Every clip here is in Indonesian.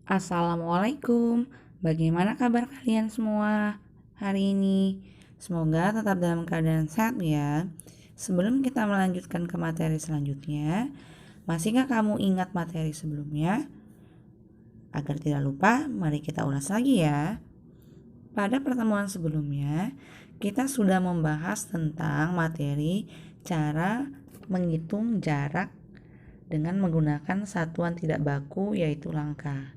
Assalamualaikum, bagaimana kabar kalian semua hari ini? Semoga tetap dalam keadaan sehat ya. Sebelum kita melanjutkan ke materi selanjutnya, masihkah kamu ingat materi sebelumnya? Agar tidak lupa, mari kita ulas lagi ya. Pada pertemuan sebelumnya, kita sudah membahas tentang materi cara menghitung jarak dengan menggunakan satuan tidak baku yaitu langkah.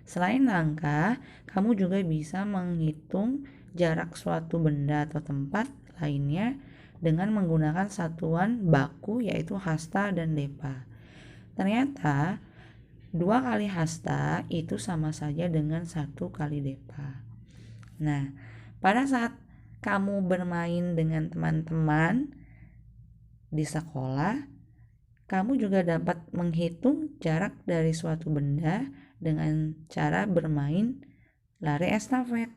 Selain langkah, kamu juga bisa menghitung jarak suatu benda atau tempat lainnya dengan menggunakan satuan baku yaitu hasta dan depa. Ternyata 2 kali hasta itu sama saja dengan 1 kali depa. Nah, pada saat kamu bermain dengan teman-teman di sekolah, kamu juga dapat menghitung jarak dari suatu benda dengan cara bermain lari estafet.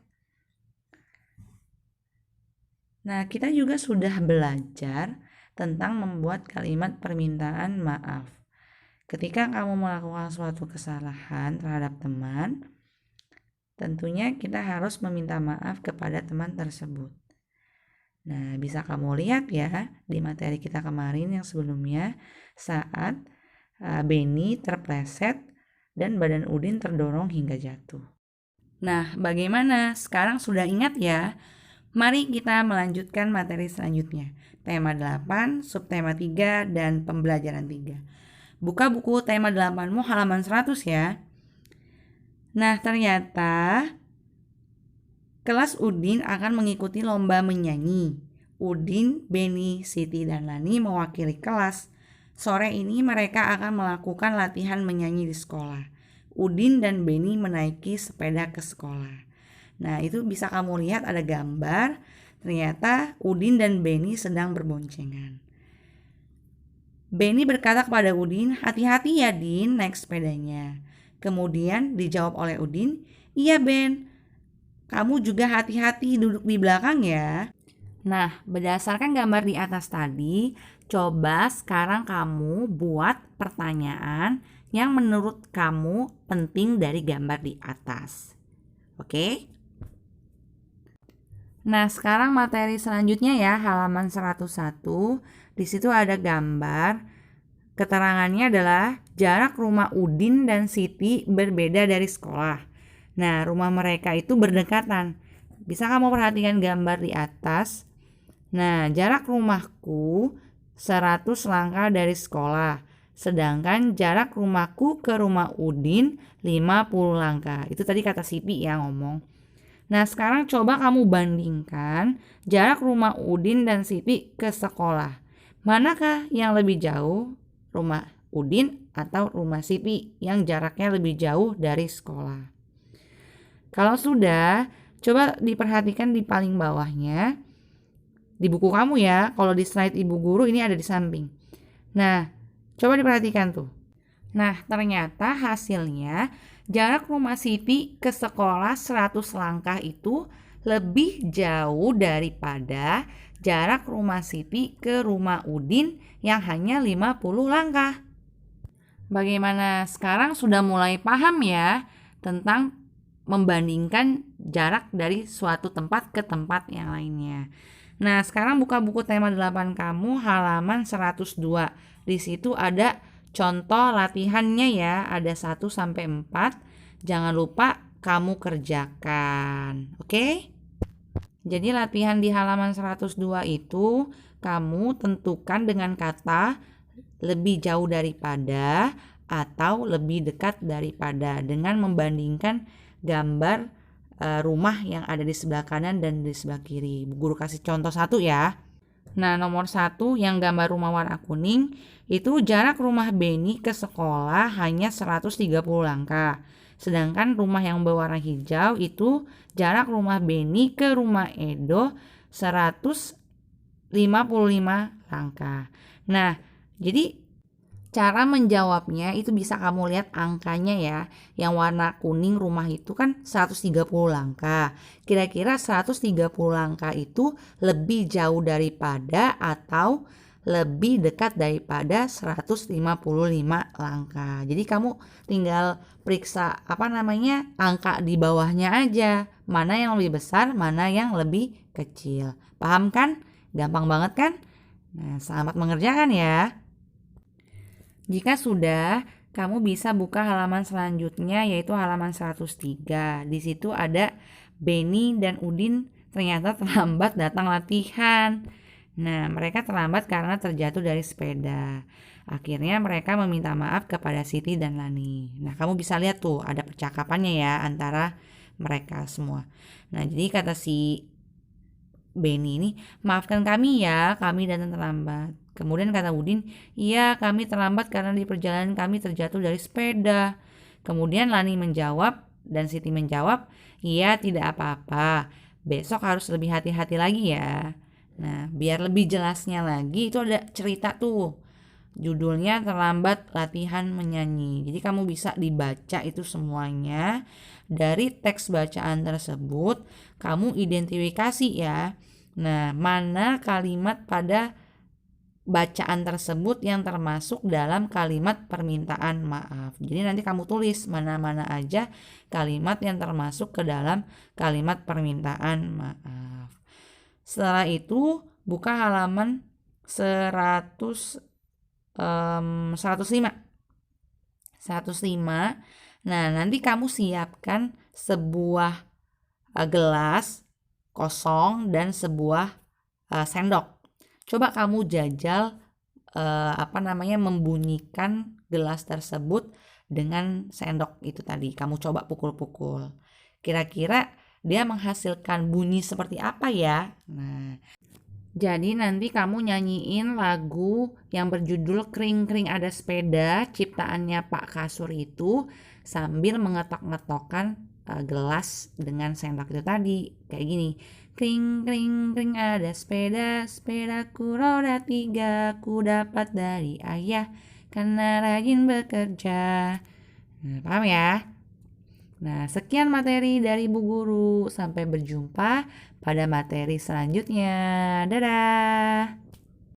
Nah, kita juga sudah belajar tentang membuat kalimat permintaan maaf. Ketika kamu melakukan suatu kesalahan terhadap teman, tentunya kita harus meminta maaf kepada teman tersebut. Nah, bisa kamu lihat ya di materi kita kemarin yang sebelumnya saat Beni terpleset dan badan Udin terdorong hingga jatuh. Nah, bagaimana? Sekarang sudah ingat ya? Mari kita melanjutkan materi selanjutnya. Tema 8, subtema 3, dan pembelajaran 3. Buka buku tema 8-mu halaman 100 ya. Nah, ternyata kelas Udin akan mengikuti lomba menyanyi. Udin, Beni, Siti, dan Lani mewakili kelas. Sore ini mereka akan melakukan latihan menyanyi di sekolah. Udin dan Beni menaiki sepeda ke sekolah. Nah, itu bisa kamu lihat ada gambar. Ternyata Udin dan Beni sedang berboncengan. Beni berkata kepada Udin, "Hati-hati ya Din naik sepedanya." Kemudian dijawab oleh Udin, "Iya Ben, kamu juga hati-hati duduk di belakang ya." Nah, berdasarkan gambar di atas tadi, coba sekarang kamu buat pertanyaan yang menurut kamu penting dari gambar di atas. Oke? Nah, sekarang materi selanjutnya ya, halaman 101. Di situ ada gambar. Keterangannya adalah jarak rumah Udin dan Siti berbeda dari sekolah. Nah, rumah mereka itu berdekatan. Bisa kamu perhatikan gambar di atas. Nah, jarak rumahku 100 langkah dari sekolah. Sedangkan jarak rumahku ke rumah Udin 50 langkah. Itu tadi kata Sipi ya ngomong. Nah, sekarang coba kamu bandingkan jarak rumah Udin dan Sipi ke sekolah. Manakah yang lebih jauh? Rumah Udin atau rumah Sipi yang jaraknya lebih jauh dari sekolah? Kalau sudah, coba diperhatikan di paling bawahnya. Di buku kamu ya, kalau di slide ibu guru ini ada di samping. Nah, coba diperhatikan tuh. Nah, ternyata hasilnya jarak rumah Siti ke sekolah 100 langkah itu lebih jauh daripada jarak rumah Siti ke rumah Udin yang hanya 50 langkah. Bagaimana sekarang sudah mulai paham ya tentang membandingkan jarak dari suatu tempat ke tempat yang lainnya. Nah, sekarang buka buku tema 8 kamu halaman 102. Di situ ada contoh latihannya ya, ada 1 sampai 4. Jangan lupa kamu kerjakan. Oke? Jadi latihan di halaman 102 itu kamu tentukan dengan kata lebih jauh daripada atau lebih dekat daripada dengan membandingkan gambar rumah yang ada di sebelah kanan dan di sebelah kiri. Guru kasih contoh 1 ya. Nah, nomor 1 yang gambar rumah warna kuning itu jarak rumah Beni ke sekolah hanya 130 langkah. Sedangkan rumah yang berwarna hijau itu jarak rumah Beni ke rumah Edo 155 langkah. Nah, jadi cara menjawabnya itu bisa kamu lihat angkanya ya. Yang warna kuning rumah itu kan 130 langkah. Kira-kira 130 langkah itu lebih jauh daripada atau lebih dekat daripada 155 langkah. Jadi kamu tinggal periksa angka di bawahnya aja. Mana yang lebih besar, mana yang lebih kecil. Paham kan? Gampang banget kan? Nah, selamat mengerjakan ya. Jika sudah, kamu bisa buka halaman selanjutnya yaitu halaman 103. Di situ ada Benny dan Udin ternyata terlambat datang latihan. Nah, mereka terlambat karena terjatuh dari sepeda. Akhirnya mereka meminta maaf kepada Siti dan Lani. Nah, kamu bisa lihat tuh ada percakapannya ya antara mereka semua. Nah, jadi kata si Benny ini, maafkan kami ya, kami datang terlambat. Kemudian kata Udin, iya kami terlambat karena di perjalanan kami terjatuh dari sepeda. Kemudian Lani menjawab dan Siti menjawab, iya tidak apa-apa, besok harus lebih hati-hati lagi ya. Nah, biar lebih jelasnya lagi itu ada cerita tuh. Judulnya terlambat latihan menyanyi. Jadi kamu bisa dibaca itu semuanya. Dari teks bacaan tersebut, kamu identifikasi ya. Nah, mana kalimat pada bacaan tersebut yang termasuk dalam kalimat permintaan maaf. Jadi nanti kamu tulis mana-mana aja kalimat yang termasuk ke dalam kalimat permintaan maaf. Setelah itu buka halaman 105. 105. Nah, nanti kamu siapkan sebuah gelas kosong dan sebuah sendok. Coba kamu jajal membunyikan gelas tersebut dengan sendok itu tadi. Kamu coba pukul-pukul. Kira-kira dia menghasilkan bunyi seperti apa ya? Nah, jadi nanti kamu nyanyiin lagu yang berjudul Kring-Kring Ada Sepeda ciptaannya Pak Kasur itu sambil mengetok-ngetokkan gelas dengan sendok itu tadi. Kayak gini. Kring kring kring ada sepeda, sepedaku roda 3, ku dapat dari ayah karena rajin bekerja. Nah, paham ya? Nah, sekian materi dari Bu Guru. Sampai berjumpa pada materi selanjutnya. Dadah!